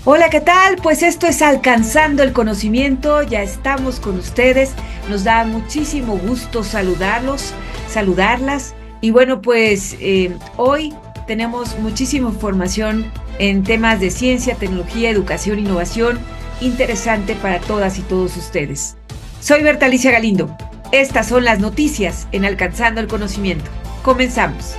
Hola, ¿qué tal? Pues esto es Alcanzando el Conocimiento, ya estamos con ustedes, nos da muchísimo gusto saludarlas y bueno, pues hoy tenemos muchísima información en temas de ciencia, tecnología, educación, innovación, interesante para todas y todos ustedes. Soy Berta Alicia Galindo, estas son las noticias en Alcanzando el Conocimiento. Comenzamos.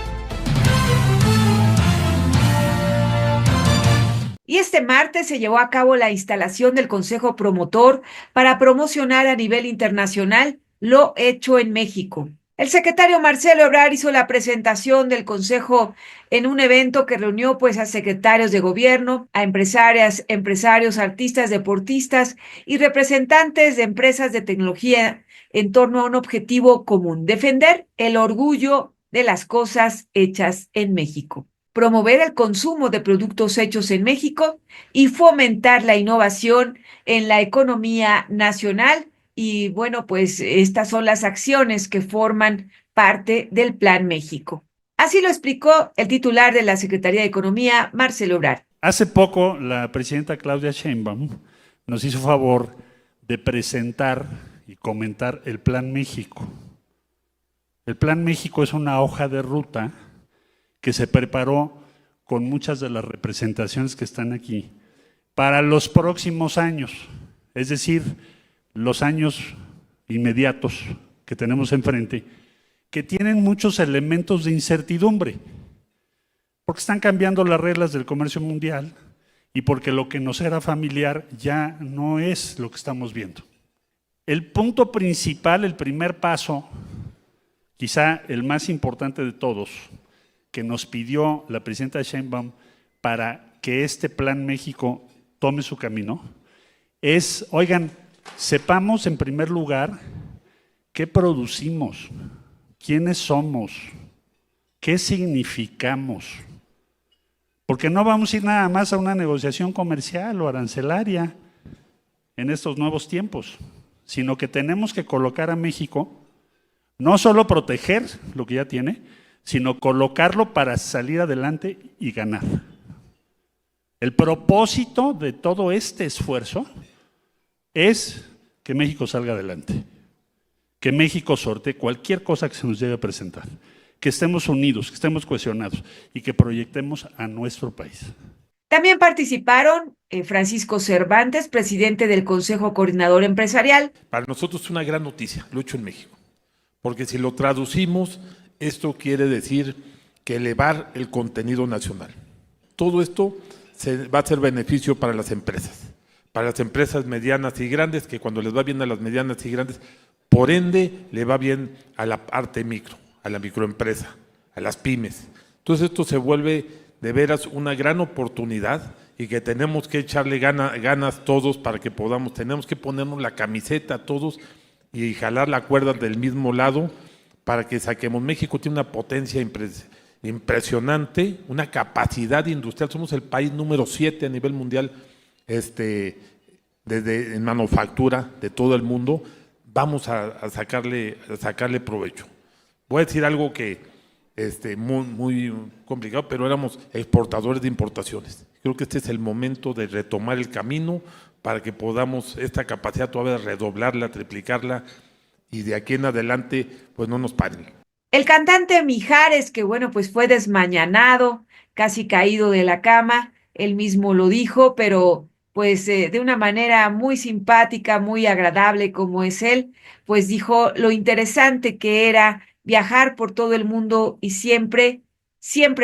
Y este martes se llevó a cabo la instalación del Consejo Promotor para promocionar a nivel internacional lo hecho en México. El secretario Marcelo Ebrard hizo la presentación del Consejo en un evento que reunió pues a secretarios de gobierno, a empresarias, empresarios, artistas, deportistas y representantes de empresas de tecnología en torno a un objetivo común: defender el orgullo de las cosas hechas en México, promover el consumo de productos hechos en México y fomentar la innovación en la economía nacional. Y bueno, pues estas son las acciones que forman parte del Plan México. Así lo explicó el titular de la Secretaría de Economía, Marcelo Ebrard. Hace poco la presidenta Claudia Sheinbaum nos hizo favor de presentar y comentar el Plan México. El Plan México es una hoja de ruta que se preparó con muchas de las representaciones que están aquí para los próximos años, es decir, los años inmediatos que tenemos enfrente, que tienen muchos elementos de incertidumbre, porque están cambiando las reglas del comercio mundial y porque lo que nos era familiar ya no es lo que estamos viendo. El punto principal, el primer paso, quizá el más importante de todos, que nos pidió la presidenta Sheinbaum para que este Plan México tome su camino, es, oigan, sepamos en primer lugar qué producimos, quiénes somos, qué significamos, porque no vamos a ir nada más a una negociación comercial o arancelaria en estos nuevos tiempos, sino que tenemos que colocar a México, no solo proteger lo que ya tiene, sino colocarlo para salir adelante y ganar. El propósito de todo este esfuerzo es que México salga adelante, que México sortee cualquier cosa que se nos llegue a presentar, que estemos unidos, que estemos cohesionados y que proyectemos a nuestro país. También participaron Francisco Cervantes, presidente del Consejo Coordinador Empresarial. Para nosotros es una gran noticia, lo hecho en México, porque si lo traducimos, esto quiere decir que elevar el contenido nacional. Todo esto va a ser beneficio para las empresas medianas y grandes, que cuando les va bien a las medianas y grandes, por ende le va bien a la parte micro, a la microempresa, a las pymes. Entonces esto se vuelve de veras una gran oportunidad y que tenemos que echarle ganas todos para que podamos, tenemos que ponernos la camiseta todos y jalar la cuerda del mismo lado para que saquemos. México tiene una potencia impresionante, una capacidad industrial, somos el país número 7 a nivel mundial en manufactura de todo el mundo. Vamos a sacarle provecho. Voy a decir algo que muy complicado, pero éramos exportadores de importaciones. Creo que este es el momento de retomar el camino para que podamos esta capacidad todavía redoblarla, triplicarla y de aquí en adelante pues no nos paren. El cantante Mijares, que bueno, pues fue desmañanado, casi caído de la cama, él mismo lo dijo, pero pues de una manera muy simpática, muy agradable como es él, pues dijo lo interesante que era viajar por todo el mundo y siempre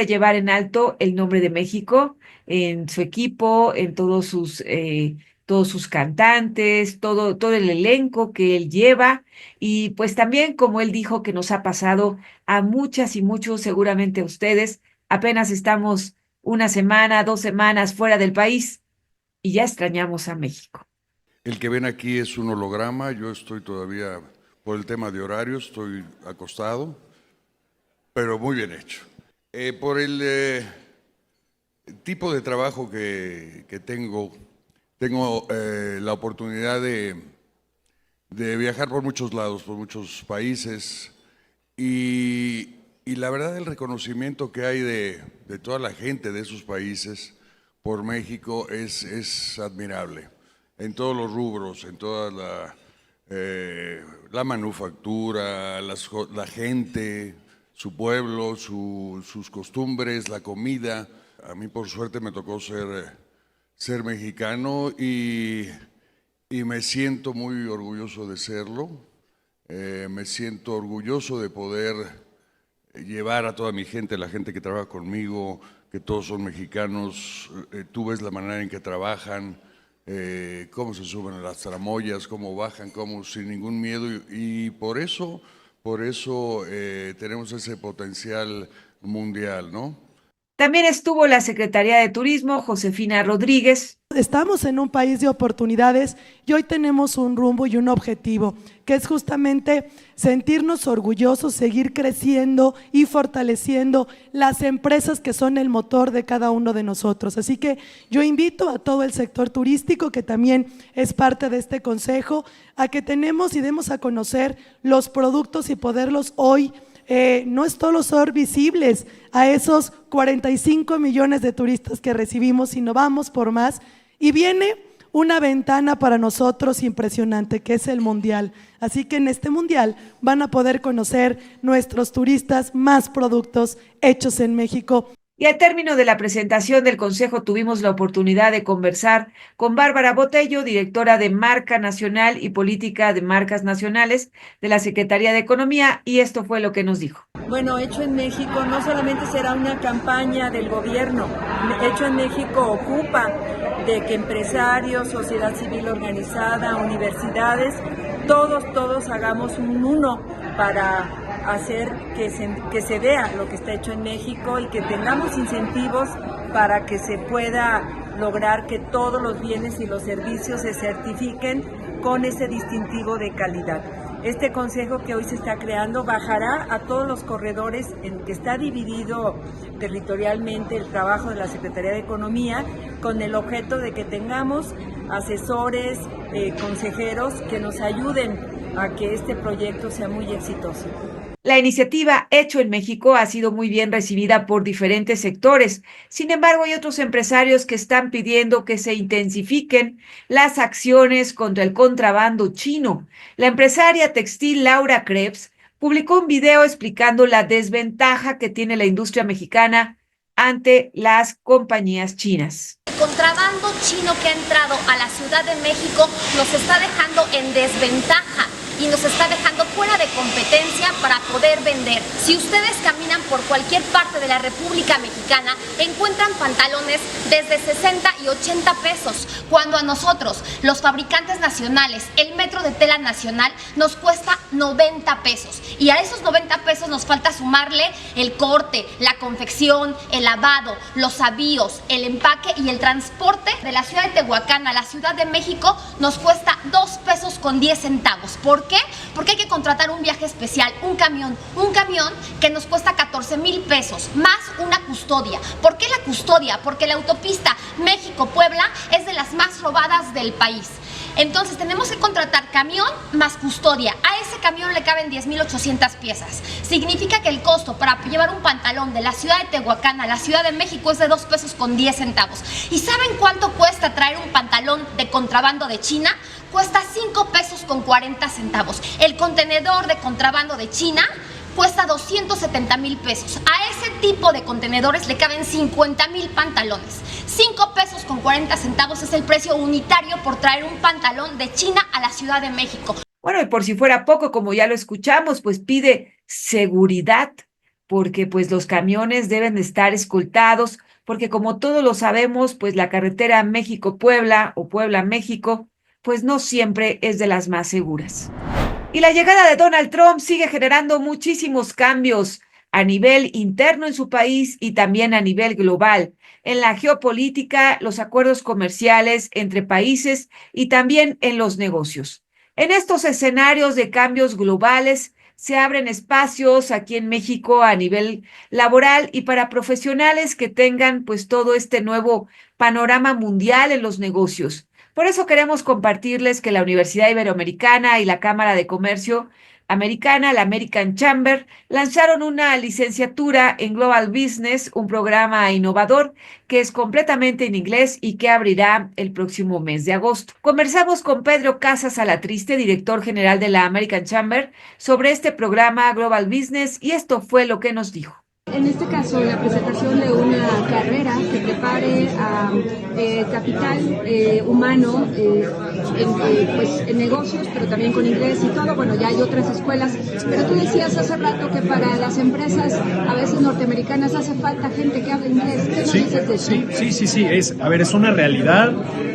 llevar en alto el nombre de México en su equipo, en todos sus cantantes, todo el elenco que él lleva. Y pues también, como él dijo, que nos ha pasado a muchas y muchos, seguramente a ustedes, apenas estamos una semana, 2 semanas fuera del país y ya extrañamos a México. El que ven aquí es un holograma, yo estoy todavía, por el tema de horario, estoy acostado, pero muy bien hecho. Por el tipo de trabajo que tengo la oportunidad de viajar por muchos lados, por muchos países, y la verdad el reconocimiento que hay de toda la gente de esos países por México es admirable, en todos los rubros, en toda la manufactura, la gente, su pueblo, sus costumbres, la comida. A mí por suerte me tocó ser mexicano y me siento muy orgulloso de serlo. Me siento orgulloso de poder llevar a toda mi gente, la gente que trabaja conmigo, que todos son mexicanos. Tú ves la manera en que trabajan, cómo se suben a las tramoyas, cómo bajan, cómo sin ningún miedo, y por eso tenemos ese potencial mundial, ¿no? También estuvo la Secretaría de Turismo, Josefina Rodríguez. Estamos en un país de oportunidades y hoy tenemos un rumbo y un objetivo, que es justamente sentirnos orgullosos, seguir creciendo y fortaleciendo las empresas que son el motor de cada uno de nosotros. Así que yo invito a todo el sector turístico, que también es parte de este consejo, a que tenemos y demos a conocer los productos y poderlos hoy no solo ser visibles a esos 45 millones de turistas que recibimos, sino vamos por más. Y viene una ventana para nosotros impresionante, que es el Mundial. Así que en este Mundial van a poder conocer nuestros turistas más productos hechos en México. Y al término de la presentación del Consejo tuvimos la oportunidad de conversar con Bárbara Botello, directora de Marca Nacional y Política de Marcas Nacionales de la Secretaría de Economía, y esto fue lo que nos dijo. Bueno, Hecho en México no solamente será una campaña del gobierno, Hecho en México ocupa de que empresarios, sociedad civil organizada, universidades, todos hagamos un uno para hacer que se vea lo que está hecho en México y que tengamos incentivos para que se pueda lograr que todos los bienes y los servicios se certifiquen con ese distintivo de calidad. Este consejo que hoy se está creando bajará a todos los corredores en que está dividido territorialmente el trabajo de la Secretaría de Economía, con el objeto de que tengamos asesores, consejeros que nos ayuden a que este proyecto sea muy exitoso. La iniciativa Hecho en México ha sido muy bien recibida por diferentes sectores. Sin embargo, hay otros empresarios que están pidiendo que se intensifiquen las acciones contra el contrabando chino. La empresaria textil Laura Krebs publicó un video explicando la desventaja que tiene la industria mexicana ante las compañías chinas. El contrabando chino que ha entrado a la Ciudad de México nos está dejando en desventaja y nos está dejando fuera de competencia para poder vender. Si ustedes caminan por cualquier parte de la República Mexicana, encuentran pantalones desde 60 y 80 pesos, cuando a nosotros, los fabricantes nacionales, el metro de tela nacional nos cuesta 90 pesos. Y a esos 90 pesos nos falta sumarle el corte, la confección, el lavado, los avíos, el empaque y el transporte de la ciudad de Tehuacán a la Ciudad de México nos cuesta 2 pesos con 10 centavos. ¿Por qué? Porque hay que contratar un viaje especial, un camión que nos cuesta 14,000 pesos, más una custodia. ¿Por qué la custodia? Porque la autopista México-Puebla es de las más robadas del país. Entonces tenemos que contratar camión más custodia. A ese camión le caben 10,800 piezas. Significa que el costo para llevar un pantalón de la ciudad de Tehuacán a la Ciudad de México es de 2 pesos con 10 centavos. ¿Y saben cuánto cuesta traer un pantalón de contrabando de China? Cuesta 5 pesos con 40 centavos. El contenedor de contrabando de China cuesta 270,000 pesos. A ese tipo de contenedores le caben 50,000 pantalones. 5 pesos con 40 centavos es el precio unitario por traer un pantalón de China a la Ciudad de México. Bueno, y por si fuera poco, como ya lo escuchamos, pues pide seguridad, porque pues los camiones deben de estar escoltados, porque como todos lo sabemos, pues la carretera México-Puebla o Puebla-México, pues no siempre es de las más seguras. Y la llegada de Donald Trump sigue generando muchísimos cambios a nivel interno en su país y también a nivel global, en la geopolítica, los acuerdos comerciales entre países y también en los negocios. En estos escenarios de cambios globales se abren espacios aquí en México a nivel laboral y para profesionales que tengan pues todo este nuevo panorama mundial en los negocios. Por eso queremos compartirles que la Universidad Iberoamericana y la Cámara de Comercio americana, la American Chamber, lanzaron una licenciatura en Global Business, un programa innovador que es completamente en inglés y que abrirá el próximo mes de agosto. Conversamos con Pedro Casas Alatriste, director general de la American Chamber, sobre este programa Global Business, y esto fue lo que nos dijo. En este caso, la presentación de una carrera que prepare a capital humano en negocios, pero también con inglés y todo. Bueno, ya hay otras escuelas, pero tú decías hace rato que para las empresas, a veces norteamericanas, hace falta gente que hable inglés. ¿Qué nos dices de eso? Sí. Es una realidad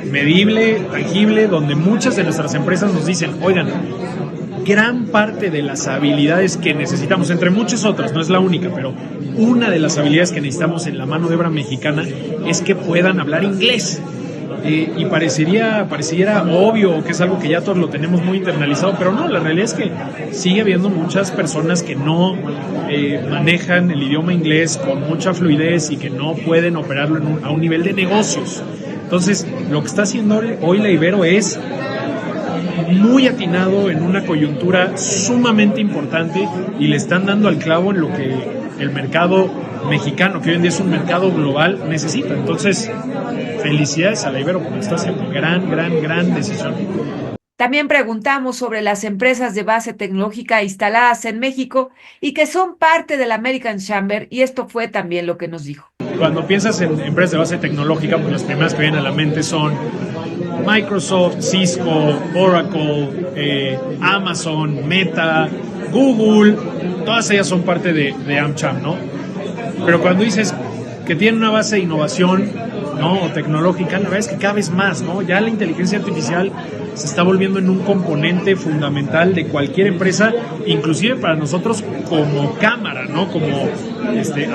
medible, tangible, donde muchas de nuestras empresas nos dicen, oigan, gran parte de las habilidades que necesitamos, entre muchas otras, no es la única, pero una de las habilidades que necesitamos en la mano de obra mexicana es que puedan hablar inglés. Y pareciera obvio que es algo que ya todos lo tenemos muy internalizado, pero no, la realidad es que sigue habiendo muchas personas que no manejan el idioma inglés con mucha fluidez y que no pueden operarlo a un nivel de negocios. Entonces, lo que está haciendo hoy la Ibero es muy atinado en una coyuntura sumamente importante y le están dando al clavo en lo que el mercado mexicano, que hoy en día es un mercado global, necesita. Entonces, felicidades a la Ibero porque está haciendo gran decisión. También preguntamos sobre las empresas de base tecnológica instaladas en México y que son parte de la American Chamber, y esto fue también lo que nos dijo. Cuando piensas en empresas de base tecnológica, pues las primeras que vienen a la mente son Microsoft, Cisco, Oracle, Amazon, Meta, Google, todas ellas son parte de AmCham, ¿no? Pero cuando dices que tiene una base de innovación, ¿no?, o tecnológica, la verdad es que cada vez más, ¿no? Ya la inteligencia artificial se está volviendo en un componente fundamental de cualquier empresa, inclusive para nosotros como cámara, ¿no? Como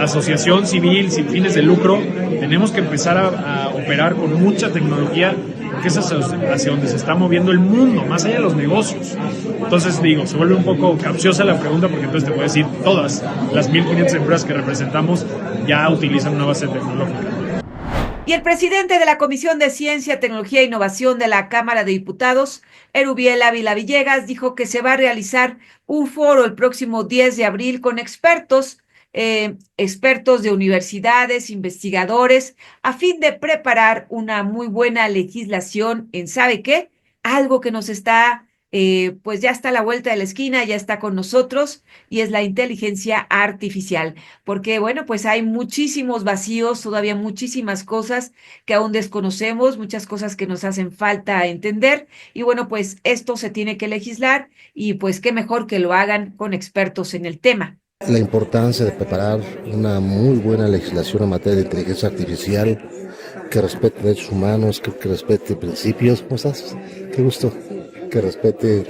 asociación civil sin fines de lucro, tenemos que empezar a operar con mucha tecnología, porque es hacia donde se está moviendo el mundo, más allá de los negocios. Entonces, digo, se vuelve un poco capciosa la pregunta, porque entonces te puedo decir, todas las 1.500 empresas que representamos ya utilizan una base tecnológica. Y el presidente de la Comisión de Ciencia, Tecnología e Innovación de la Cámara de Diputados, Erubiel Ávila Villegas, dijo que se va a realizar un foro el próximo 10 de abril con expertos de universidades, investigadores, a fin de preparar una muy buena legislación en, ¿sabe qué? Algo que nos está, pues ya está a la vuelta de la esquina, ya está con nosotros, y es la inteligencia artificial, porque bueno, pues hay muchísimos vacíos, todavía muchísimas cosas que aún desconocemos, muchas cosas que nos hacen falta entender, y bueno, pues esto se tiene que legislar, y pues qué mejor que lo hagan con expertos en el tema. La importancia de preparar una muy buena legislación en materia de inteligencia artificial que respete derechos humanos, que respete principios. ¿Cómo estás? Qué gusto. Que respete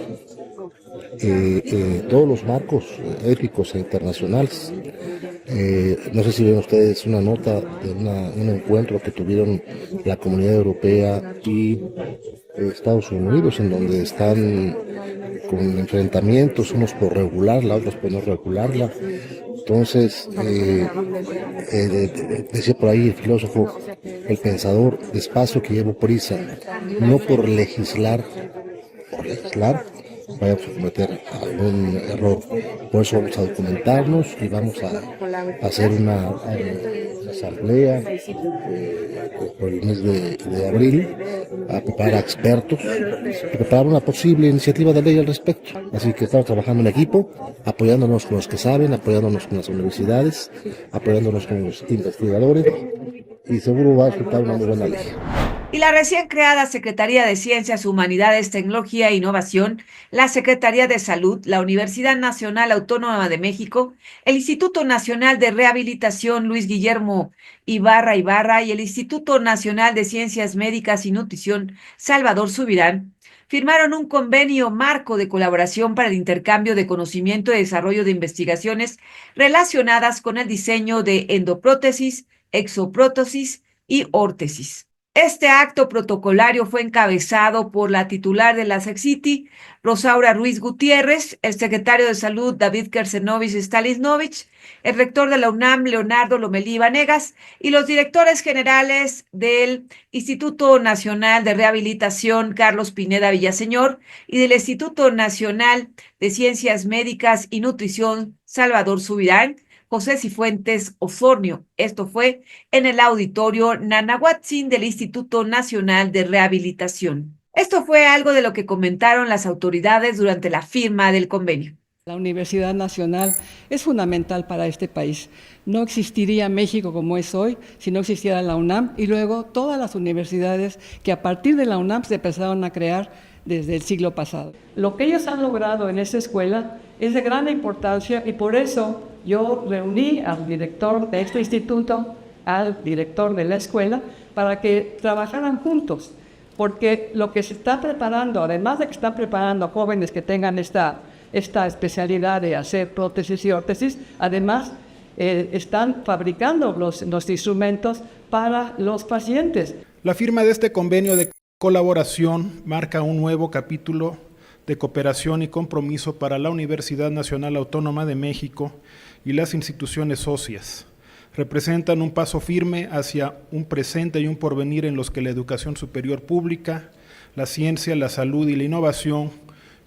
todos los marcos éticos e internacionales. No sé si ven ustedes una nota de un encuentro que tuvieron la Comunidad Europea y Estados Unidos, en donde están con enfrentamientos, unos por regularla, otros por no regularla. Entonces, decía por ahí el filósofo, el pensador, despacio que llevo prisa, no por legislar, vayamos a cometer algún error. Por eso vamos a documentarnos y vamos a hacer una asamblea por el mes de abril, a preparar a expertos y preparar una posible iniciativa de ley al respecto. Así que estamos trabajando en equipo, apoyándonos con los que saben, apoyándonos con las universidades, apoyándonos con los investigadores, y seguro va a resultar una muy buena ley. Y la recién creada Secretaría de Ciencias, Humanidades, Tecnología e Innovación, la Secretaría de Salud, la Universidad Nacional Autónoma de México, el Instituto Nacional de Rehabilitación Luis Guillermo Ibarra y el Instituto Nacional de Ciencias Médicas y Nutrición Salvador Subirán firmaron un convenio marco de colaboración para el intercambio de conocimiento y desarrollo de investigaciones relacionadas con el diseño de endoprótesis, exoprótesis y órtesis. Este acto protocolario fue encabezado por la titular de la SECCITI, Rosaura Ruiz Gutiérrez, el secretario de Salud, David Kersenovich Stalisnovich, el rector de la UNAM, Leonardo Lomelí Vanegas, y los directores generales del Instituto Nacional de Rehabilitación, Carlos Pineda Villaseñor, y del Instituto Nacional de Ciencias Médicas y Nutrición, Salvador Subirán, José Cifuentes Osornio. Esto fue en el auditorio Nanahuatzin del Instituto Nacional de Rehabilitación. Esto fue algo de lo que comentaron las autoridades durante la firma del convenio. La Universidad Nacional es fundamental para este país. No existiría México como es hoy si no existiera la UNAM y luego todas las universidades que a partir de la UNAM se empezaron a crear desde el siglo pasado. Lo que ellos han logrado en esta escuela es de gran importancia y por eso yo reuní al director de este instituto, al director de la escuela, para que trabajaran juntos, porque lo que se está preparando, además de que están preparando a jóvenes que tengan esta especialidad de hacer prótesis y órtesis, además están fabricando los instrumentos para los pacientes. La firma de este convenio de colaboración marca un nuevo capítulo de cooperación y compromiso para la Universidad Nacional Autónoma de México y las instituciones socias. Representan un paso firme hacia un presente y un porvenir en los que la educación superior pública, la ciencia, la salud y la innovación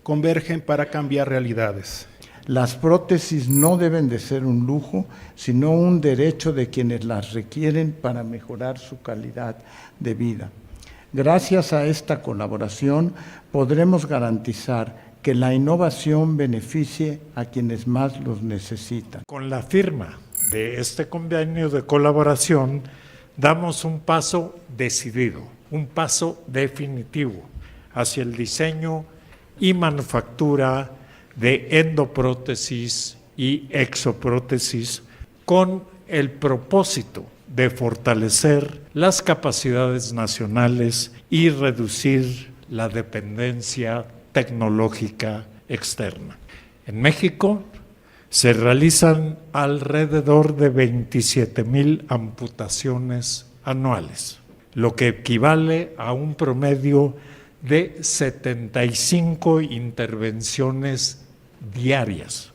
convergen para cambiar realidades. Las prótesis no deben de ser un lujo, sino un derecho de quienes las requieren para mejorar su calidad de vida. Gracias a esta colaboración podremos garantizar que la innovación beneficie a quienes más los necesitan. Con la firma de este convenio de colaboración damos un paso decidido, un paso definitivo hacia el diseño y manufactura de endoprótesis y exoprótesis con el propósito de fortalecer las capacidades nacionales y reducir la dependencia tecnológica externa. En México se realizan alrededor de 27,000 amputaciones anuales, lo que equivale a un promedio de 75 intervenciones diarias.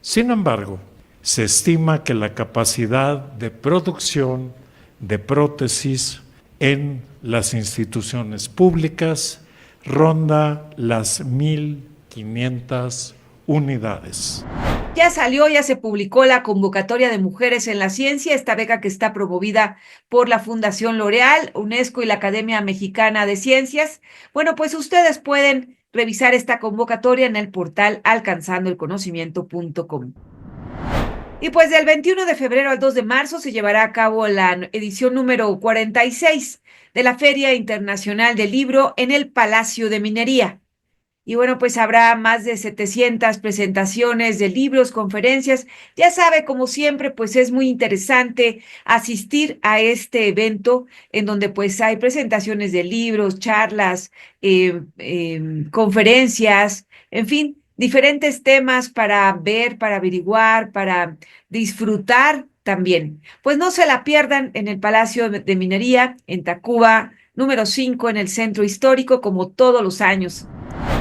Sin embargo, se estima que la capacidad de producción de prótesis en las instituciones públicas ronda las 1,500 unidades. Ya se publicó la convocatoria de Mujeres en la Ciencia, esta beca que está promovida por la Fundación L'Oréal, UNESCO y la Academia Mexicana de Ciencias. Bueno, pues ustedes pueden revisar esta convocatoria en el portal alcanzandoelconocimiento.com. Y pues del 21 de febrero al 2 de marzo se llevará a cabo la edición número 46 de la Feria Internacional del Libro en el Palacio de Minería. Y bueno, pues habrá más de 700 presentaciones de libros, conferencias. Ya sabe, como siempre, pues es muy interesante asistir a este evento en donde pues hay presentaciones de libros, charlas, conferencias, en fin, diferentes temas para ver, para averiguar, para disfrutar también. Pues no se la pierdan en el Palacio de Minería, en Tacuba, número 5, en el Centro Histórico, como todos los años.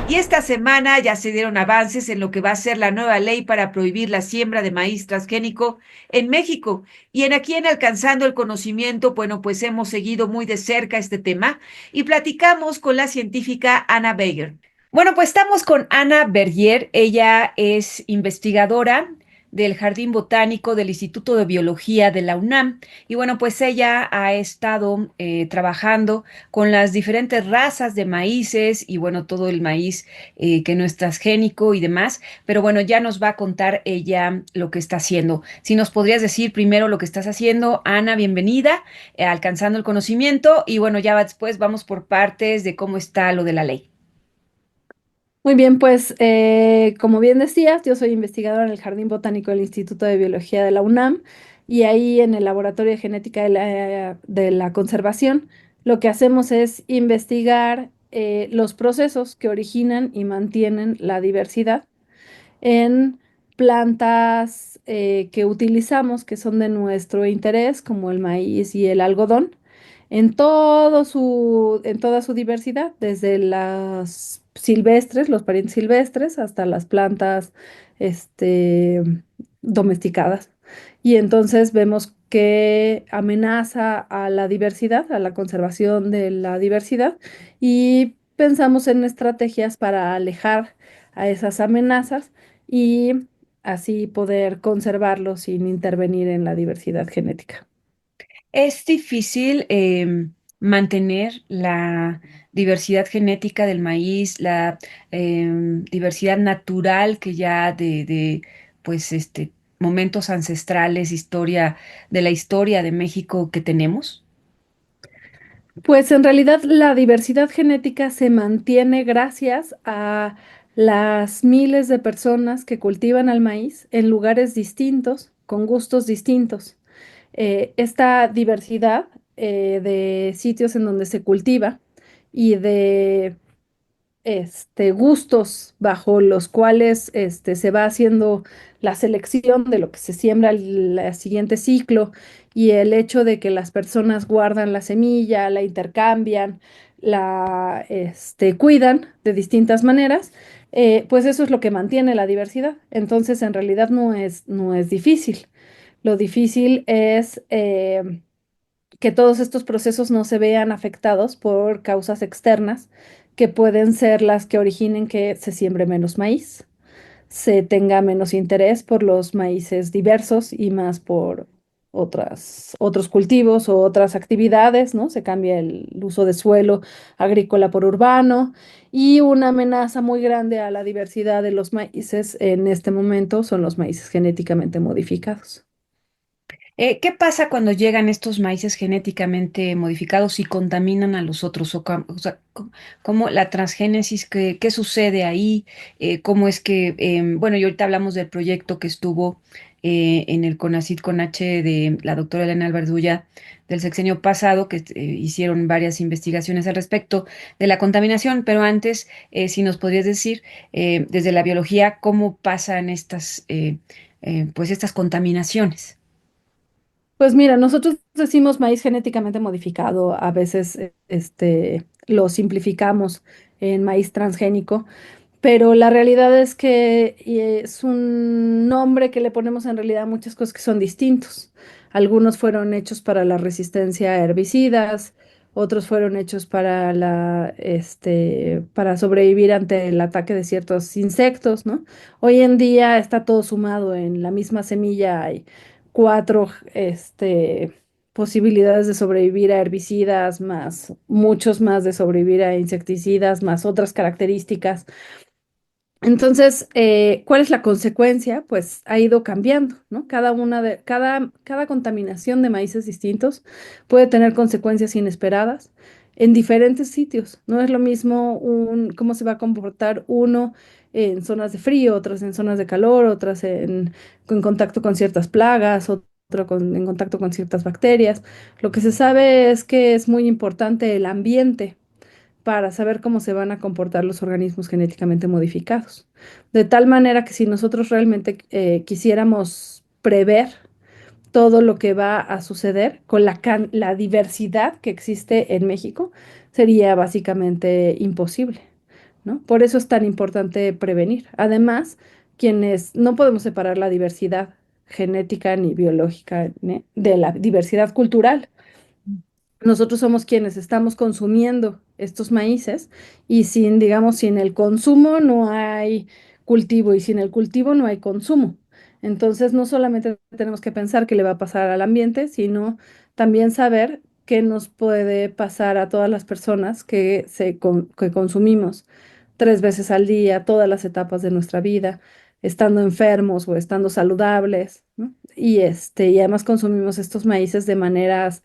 Y esta semana ya se dieron avances en lo que va a ser la nueva ley para prohibir la siembra de maíz transgénico en México. Y aquí en Alcanzando el Conocimiento, bueno, pues hemos seguido muy de cerca este tema y platicamos con la científica Ana Bergier. Bueno, pues estamos con Ana Bergier. Ella es investigadora del Jardín Botánico del Instituto de Biología de la UNAM. Y bueno, pues ella ha estado trabajando con las diferentes razas de maíces y bueno, todo el maíz que no es transgénico y demás. Pero bueno, ya nos va a contar ella lo que está haciendo. Si nos podrías decir primero lo que estás haciendo, Ana, bienvenida, Alcanzando el Conocimiento. Y bueno, ya después vamos por partes de cómo está lo de la ley. Muy bien, pues como bien decías, yo soy investigadora en el Jardín Botánico del Instituto de Biología de la UNAM y ahí en el Laboratorio de Genética de la Conservación lo que hacemos es investigar los procesos que originan y mantienen la diversidad en plantas que utilizamos, que son de nuestro interés, como el maíz y el algodón. en toda su diversidad, desde las silvestres, los parientes silvestres, hasta las plantas, este, domesticadas. Y entonces vemos que amenaza a la diversidad, a la conservación de la diversidad, y pensamos en estrategias para alejar a esas amenazas y así poder conservarlo sin intervenir en la diversidad genética. Es difícil mantener la diversidad genética del maíz, la diversidad natural que ya pues momentos ancestrales, historia de la historia de México que tenemos. Pues en realidad la diversidad genética se mantiene gracias a las miles de personas que cultivan al maíz en lugares distintos, con gustos distintos. Esta diversidad de sitios en donde se cultiva y de gustos bajo los cuales se va haciendo la selección de lo que se siembra el siguiente ciclo, y el hecho de que las personas guardan la semilla, la intercambian, la cuidan de distintas maneras, pues eso es lo que mantiene la diversidad. Entonces, en realidad no es difícil. Lo difícil es que todos estos procesos no se vean afectados por causas externas, que pueden ser las que originen que se siembre menos maíz, se tenga menos interés por los maíces diversos y más por otros cultivos o otras actividades, ¿no? Se cambia el uso de suelo agrícola por urbano, y una amenaza muy grande a la diversidad de los maíces en este momento son los maíces genéticamente modificados. ¿Qué pasa cuando llegan estos maíces genéticamente modificados y contaminan a los otros? O sea, ¿cómo la transgénesis, qué sucede ahí? ¿Cómo es que, bueno, y ahorita hablamos del proyecto que estuvo en el CONACYT con H de la doctora Elena Albardulla del sexenio pasado, que hicieron varias investigaciones al respecto de la contaminación, pero antes, si nos podrías decir, desde la biología, ¿cómo pasan pues estas contaminaciones? Pues mira, nosotros decimos maíz genéticamente modificado, a veces lo simplificamos en maíz transgénico, pero la realidad es que es un nombre que le ponemos en realidad a muchas cosas que son distintos. Algunos fueron hechos para la resistencia a herbicidas, otros fueron hechos para para sobrevivir ante el ataque de ciertos insectos, ¿no? Hoy en día está todo sumado en la misma semilla. Hay cuatro, posibilidades de sobrevivir a herbicidas, más muchos más de sobrevivir a insecticidas, más otras características. Entonces, ¿cuál es la consecuencia? Pues ha ido cambiando, ¿no? Cada contaminación de maíces distintos puede tener consecuencias inesperadas en diferentes sitios. No es lo mismo cómo se va a comportar uno en zonas de frío, otras en zonas de calor, otras en contacto con ciertas plagas, en contacto con ciertas bacterias. Lo que se sabe es que es muy importante el ambiente para saber cómo se van a comportar los organismos genéticamente modificados. De tal manera que si nosotros realmente quisiéramos prever todo lo que va a suceder con la diversidad que existe en México, sería básicamente imposible, ¿no? Por eso es tan importante prevenir. Además, quienes no podemos separar la diversidad genética ni biológica, ¿ne? De la diversidad cultural. Nosotros somos quienes estamos consumiendo estos maíces, y digamos, sin el consumo no hay cultivo, y sin el cultivo no hay consumo. Entonces, no solamente tenemos que pensar qué le va a pasar al ambiente, sino también saber qué nos puede pasar a todas las personas que consumimos 3 veces al día, todas las etapas de nuestra vida, estando enfermos o estando saludables, ¿no? Y además consumimos estos maíces de maneras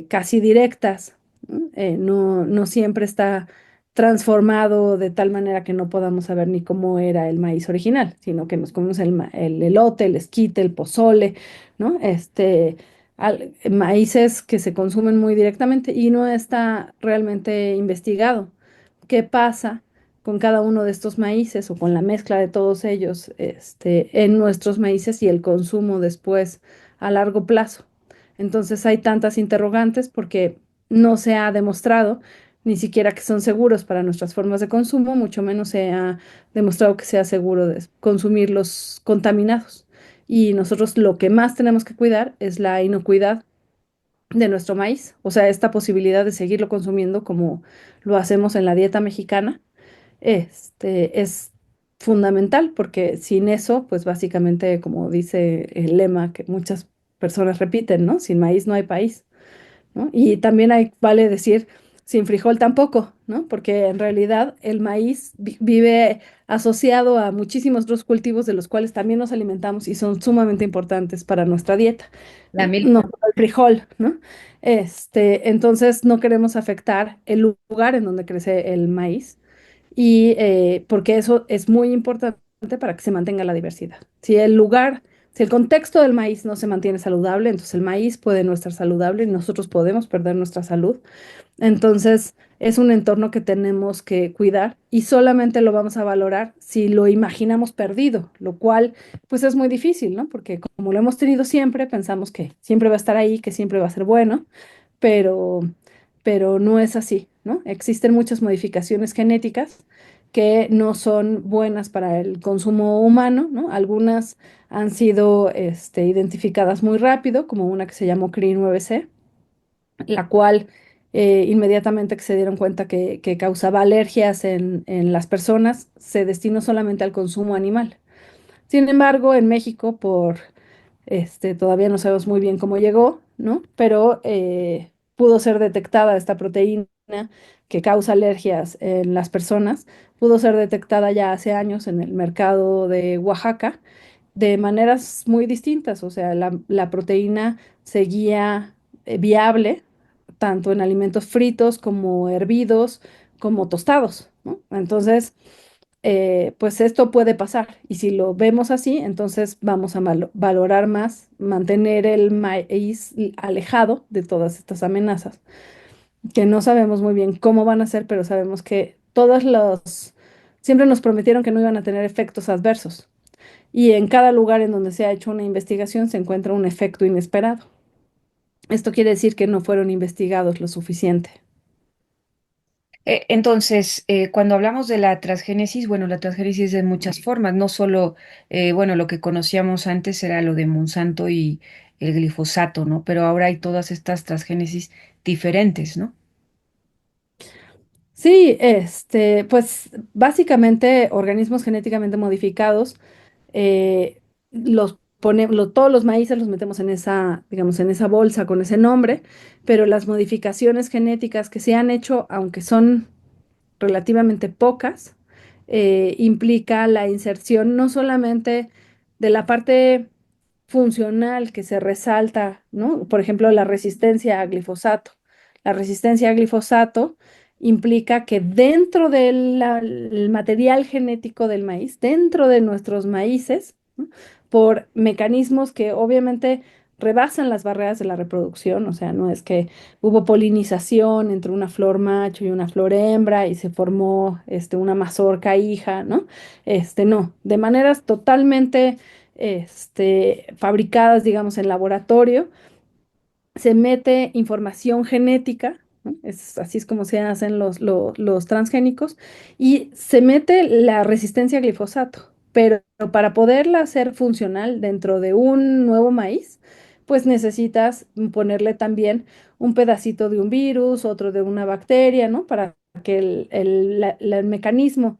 casi directas, ¿no? No siempre está transformado de tal manera que no podamos saber ni cómo era el maíz original, sino que nos comemos el elote, el esquite, el pozole, ¿no? Maíces que se consumen muy directamente, y no está realmente investigado qué pasa con cada uno de estos maíces o con la mezcla de todos ellos en nuestros maíces y el consumo después a largo plazo. Entonces hay tantas interrogantes porque no se ha demostrado ni siquiera que son seguros para nuestras formas de consumo, mucho menos se ha demostrado que sea seguro de consumir los contaminados. Y nosotros lo que más tenemos que cuidar es la inocuidad de nuestro maíz, o sea, esta posibilidad de seguirlo consumiendo como lo hacemos en la dieta mexicana, es fundamental porque sin eso, pues básicamente, como dice el lema que muchas personas repiten, ¿no? Sin maíz no hay país, ¿no? Y también vale decir, sin frijol tampoco, ¿no? Porque en realidad el maíz vive asociado a muchísimos otros cultivos de los cuales también nos alimentamos y son sumamente importantes para nuestra dieta. La No milpa. solo el frijol, ¿no? Entonces no queremos afectar el lugar en donde crece el maíz y porque eso es muy importante para que se mantenga la diversidad. Si el contexto del maíz no se mantiene saludable, entonces el maíz puede no estar saludable y nosotros podemos perder nuestra salud. Entonces es un entorno que tenemos que cuidar y solamente lo vamos a valorar si lo imaginamos perdido, lo cual pues es muy difícil, ¿no? Porque como lo hemos tenido siempre, pensamos que siempre va a estar ahí, que siempre va a ser bueno, pero, pero no es así, ¿no? Existen muchas modificaciones genéticas que no son buenas para el consumo humano, ¿no? Algunas han sido identificadas muy rápido, como una que se llamó CRI9C, la cual inmediatamente que se dieron cuenta que causaba alergias en las personas, se destinó solamente al consumo animal. Sin embargo, en México, todavía no sabemos muy bien cómo llegó, ¿no? Pero pudo ser detectada esta proteína que causa alergias en las personas, pudo ser detectada ya hace años en el mercado de Oaxaca de maneras muy distintas, o sea, la proteína seguía viable tanto en alimentos fritos como hervidos, como tostados, ¿no? Entonces, pues esto puede pasar y si lo vemos así, entonces vamos a valorar más mantener el maíz alejado de todas estas amenazas, que no sabemos muy bien cómo van a ser, pero sabemos que siempre nos prometieron que no iban a tener efectos adversos. Y en cada lugar en donde se ha hecho una investigación se encuentra un efecto inesperado. Esto quiere decir que no fueron investigados lo suficiente. Entonces, cuando hablamos de la transgénesis, bueno, la transgénesis de muchas formas, no solo, bueno, lo que conocíamos antes era lo de Monsanto y el glifosato, ¿no? Pero ahora hay todas estas transgénesis diferentes, ¿no? Sí, pues básicamente organismos genéticamente modificados, todos los maíces los metemos en esa, digamos, en esa bolsa con ese nombre, pero las modificaciones genéticas que se han hecho, aunque son relativamente pocas, implica la inserción no solamente de la parte funcional que se resalta, ¿no? Por ejemplo, la resistencia a glifosato. La resistencia a glifosato implica que dentro del material genético del maíz, dentro de nuestros maíces, ¿no? Por mecanismos que obviamente rebasan las barreras de la reproducción, o sea, no es que hubo polinización entre una flor macho y una flor hembra y se formó una mazorca hija, ¿no? No, de maneras totalmente fabricadas, digamos, en laboratorio, se mete información genética, ¿no? Así es como se hacen los transgénicos, y se mete la resistencia a glifosato, pero para poderla hacer funcional dentro de un nuevo maíz, pues necesitas ponerle también un pedacito de un virus, otro de una bacteria, ¿no? Para que el mecanismo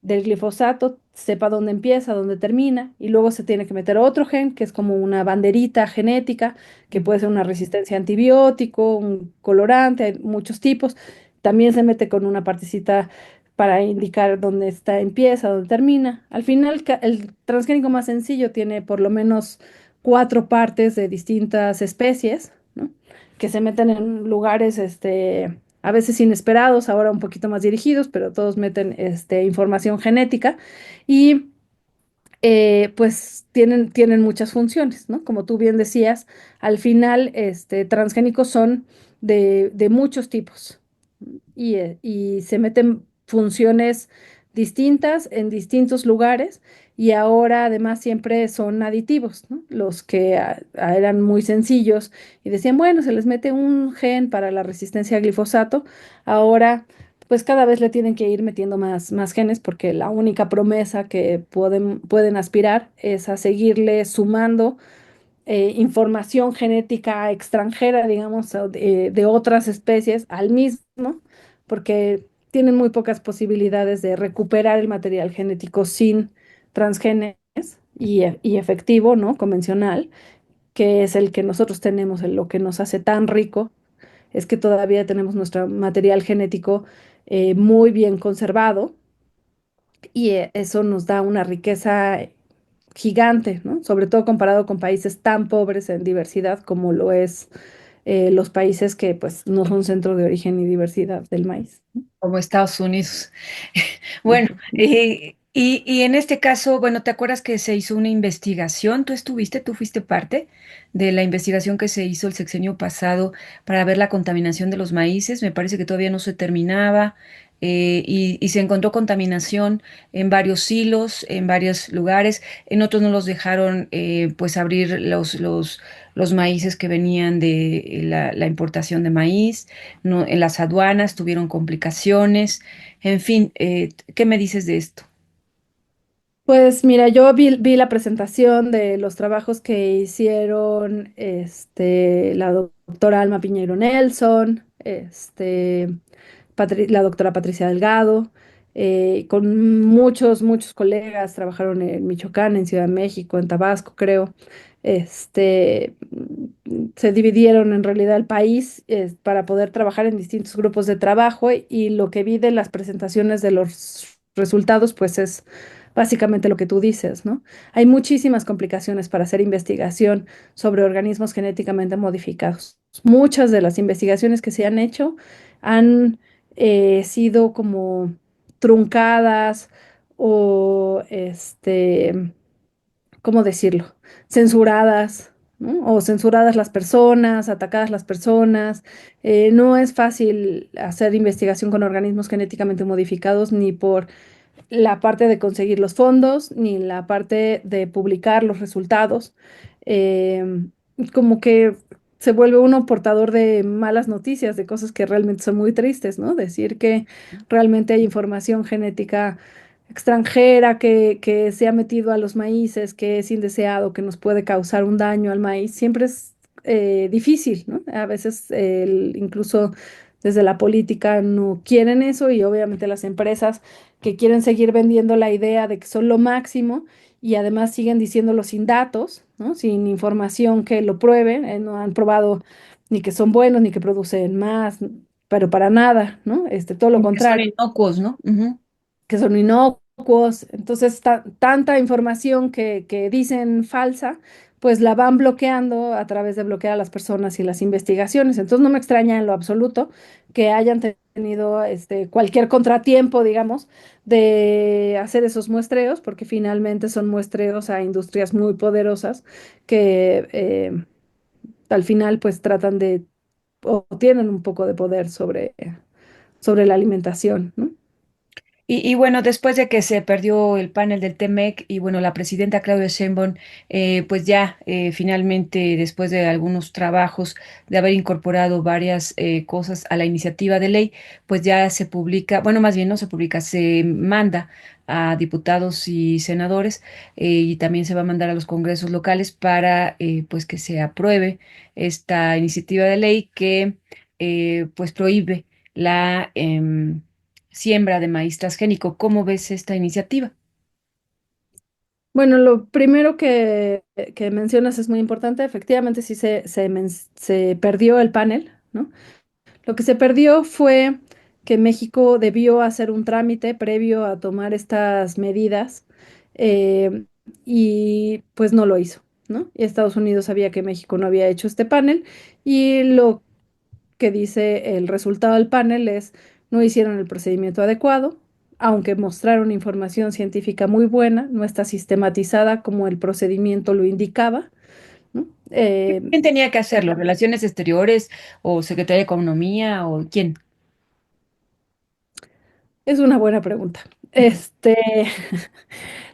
del glifosato sepa dónde empieza, dónde termina, y luego se tiene que meter otro gen, que es como una banderita genética, que puede ser una resistencia a antibiótico, un colorante, hay muchos tipos. También se mete con una partecita para indicar dónde empieza, dónde termina. Al final, el transgénico más sencillo tiene por lo menos 4 partes de distintas especies, ¿no? Que se meten en lugares, a veces inesperados, ahora un poquito más dirigidos, pero todos meten información genética y pues tienen muchas funciones, ¿no? Como tú bien decías, al final transgénicos son de muchos tipos y se meten funciones distintas en distintos lugares y ahora además siempre son aditivos, ¿no? Los que eran muy sencillos y decían, bueno, se les mete un gen para la resistencia al glifosato, ahora pues cada vez le tienen que ir metiendo más genes porque la única promesa que pueden aspirar es a seguirle sumando información genética extranjera, digamos, o de otras especies al mismo, porque tienen muy pocas posibilidades de recuperar el material genético sin transgenes y efectivo, ¿no? Convencional, que es el que nosotros tenemos, lo que nos hace tan rico, es que todavía tenemos nuestro material genético muy bien conservado y eso nos da una riqueza gigante, ¿no? Sobre todo comparado con países tan pobres en diversidad como lo es los países que pues no son centro de origen y diversidad del maíz. Como Estados Unidos. Bueno, y en este caso, bueno, ¿te acuerdas que se hizo una investigación? Tú fuiste parte de la investigación que se hizo el sexenio pasado para ver la contaminación de los maíces. Me parece que todavía no se terminaba y se encontró contaminación en varios silos, en varios lugares. En otros no los dejaron pues abrir los maíces que venían de la importación de maíz. No, en las aduanas tuvieron complicaciones. En fin, ¿qué me dices de esto? Pues mira, yo vi la presentación de los trabajos que hicieron la doctora Alma Piñeiro Nelson, la doctora Patricia Delgado, con muchos colegas, trabajaron en Michoacán, en Ciudad de México, en Tabasco, creo. Se dividieron en realidad el país para poder trabajar en distintos grupos de trabajo y lo que vi de las presentaciones de los resultados, pues es básicamente lo que tú dices, ¿no? Hay muchísimas complicaciones para hacer investigación sobre organismos genéticamente modificados. Muchas de las investigaciones que se han hecho han sido como truncadas o, ¿cómo decirlo? Censuradas, ¿no? O censuradas las personas, atacadas las personas. No es fácil hacer investigación con organismos genéticamente modificados ni por la parte de conseguir los fondos ni la parte de publicar los resultados. Como que se vuelve uno portador de malas noticias, de cosas que realmente son muy tristes, ¿no? Decir que realmente hay información genética extranjera que se ha metido a los maíces, que es indeseado, que nos puede causar un daño al maíz, siempre es difícil, ¿no? A veces incluso desde la política no quieren eso y obviamente las empresas que quieren seguir vendiendo la idea de que son lo máximo y además siguen diciéndolo sin datos, ¿no? Sin información que lo pruebe, no han probado ni que son buenos ni que producen más, pero para nada, ¿no? Todo lo Que son contrario, inocuos, ¿no? Ujú. que son inocuos. Entonces, tanta información que dicen falsa, pues la van bloqueando a través de bloquear a las personas y las investigaciones. Entonces, no me extraña en lo absoluto que hayan tenido cualquier contratiempo, digamos, de hacer esos muestreos, porque finalmente son muestreos a industrias muy poderosas que al final pues tratan de o tienen un poco de poder sobre la alimentación, ¿no? Y bueno, después de que se perdió el panel del TEMEC y bueno, la presidenta Claudia Sheinbaum, pues ya finalmente, después de algunos trabajos, de haber incorporado varias cosas a la iniciativa de ley, pues ya se publica, bueno, más bien no se publica, se manda a diputados y senadores y también se va a mandar a los congresos locales para pues que se apruebe esta iniciativa de ley que pues prohíbe la siembra de maíz transgénico. ¿Cómo ves esta iniciativa? Bueno, lo primero que mencionas es muy importante. Efectivamente, sí se perdió el panel, ¿no? Lo que se perdió fue que México debió hacer un trámite previo a tomar estas medidas eh, y pues no lo hizo, ¿no? Y Estados Unidos sabía que México no había hecho este panel y lo que dice el resultado del panel es no hicieron el procedimiento adecuado, aunque mostraron información científica muy buena, no está sistematizada como el procedimiento lo indicaba, ¿no? ¿Quién tenía que hacerlo? ¿Relaciones Exteriores o Secretaría de Economía o quién? Es una buena pregunta. Este,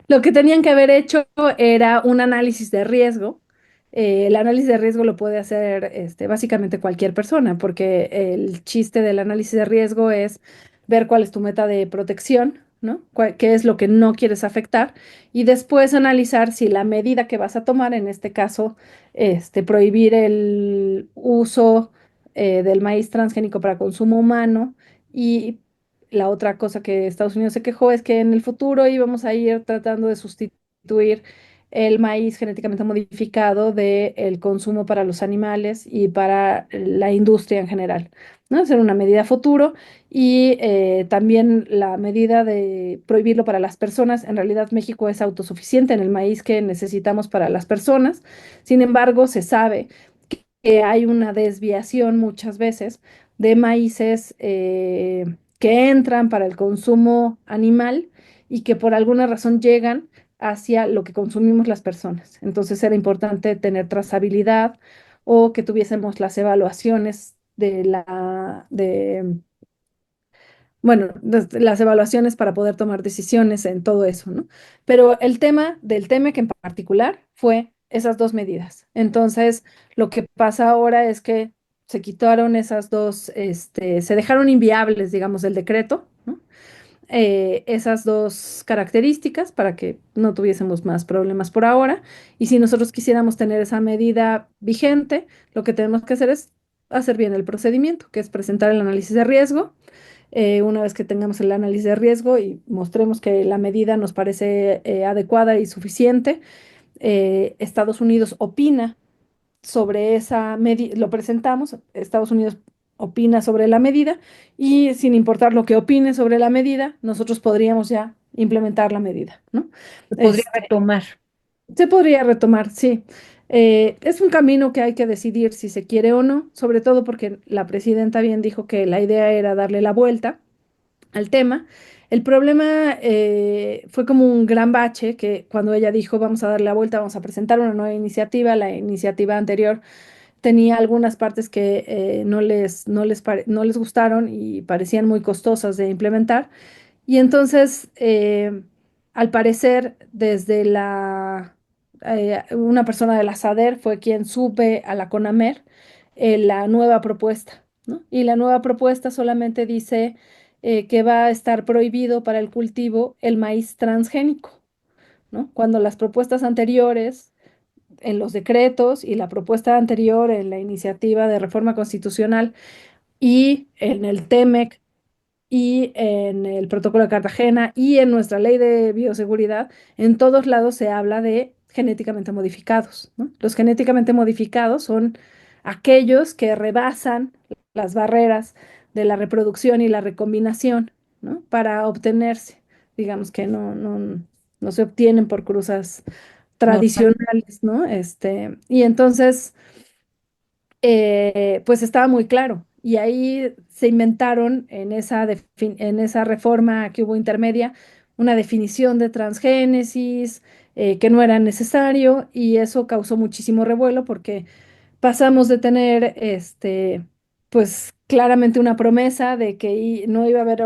lo que tenían que haber hecho era un análisis de riesgo. El análisis de riesgo lo puede hacer básicamente cualquier persona, porque el chiste del análisis de riesgo es ver cuál es tu meta de protección, ¿no? Qué es lo que no quieres afectar, y después analizar si la medida que vas a tomar, en este caso, prohibir el uso del maíz transgénico para consumo humano. Y la otra cosa que Estados Unidos se quejó es que en el futuro íbamos a ir tratando de sustituir el maíz genéticamente modificado del consumo para los animales y para la industria en general, ¿no? Ser una medida futuro, y también la medida de prohibirlo para las personas. En realidad México es autosuficiente en el maíz que necesitamos para las personas. Sin embargo, se sabe que hay una desviación muchas veces de maíces que entran para el consumo animal y que por alguna razón llegan hacia lo que consumimos las personas. Entonces era importante tener trazabilidad, o que tuviésemos las evaluaciones bueno, las evaluaciones para poder tomar decisiones en todo eso, ¿no? Pero el tema del TEMEC en particular fue esas dos medidas. Entonces, lo que pasa ahora es que se quitaron esas dos, se dejaron inviables, digamos, el decreto, ¿no? Esas dos características para que no tuviésemos más problemas por ahora. Y si nosotros quisiéramos tener esa medida vigente, lo que tenemos que hacer es hacer bien el procedimiento, que es presentar el análisis de riesgo. Una vez que tengamos el análisis de riesgo y mostremos que la medida nos parece adecuada y suficiente, Estados Unidos opina sobre esa medida, lo presentamos, Estados Unidos opina sobre la medida, y sin importar lo que opine sobre la medida, nosotros podríamos ya implementar la medida, ¿no? Se podría retomar. Se podría retomar, sí. Es un camino que hay que decidir si se quiere o no, sobre todo porque la presidenta bien dijo que la idea era darle la vuelta al tema. El problema fue como un gran bache, que cuando ella dijo vamos a darle la vuelta, vamos a presentar una nueva iniciativa. La iniciativa anterior tenía algunas partes que no les gustaron y parecían muy costosas de implementar. Y entonces, al parecer, una persona de la SADER fue quien supe a la CONAMER la nueva propuesta, ¿no? Y la nueva propuesta solamente dice que va a estar prohibido para el cultivo el maíz transgénico, ¿no? Cuando las propuestas anteriores en los decretos y la propuesta anterior en la iniciativa de reforma constitucional y en el TEMEC y en el Protocolo de Cartagena y en nuestra ley de bioseguridad, en todos lados se habla de genéticamente modificados, ¿no? Los genéticamente modificados son aquellos que rebasan las barreras de la reproducción y la recombinación, ¿no? Para obtenerse, digamos que no se obtienen por cruzas tradicionales, ¿no? Y entonces pues estaba muy claro. Y ahí se inventaron en esa reforma que hubo intermedia una definición de transgénesis que no era necesario, y eso causó muchísimo revuelo porque pasamos de tener pues claramente una promesa de que no iba a haber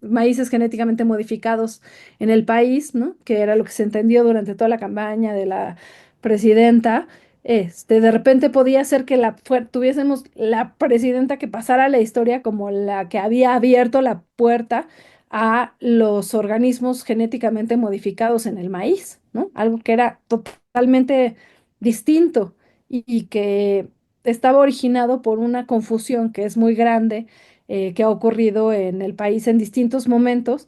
maíces genéticamente modificados en el país, ¿no? Que era lo que se entendió durante toda la campaña de la presidenta. De repente podía ser que tuviésemos la presidenta que pasara a la historia como la que había abierto la puerta a los organismos genéticamente modificados en el maíz, ¿no? Algo que era totalmente distinto y que estaba originado por una confusión que es muy grande, que ha ocurrido en el país en distintos momentos,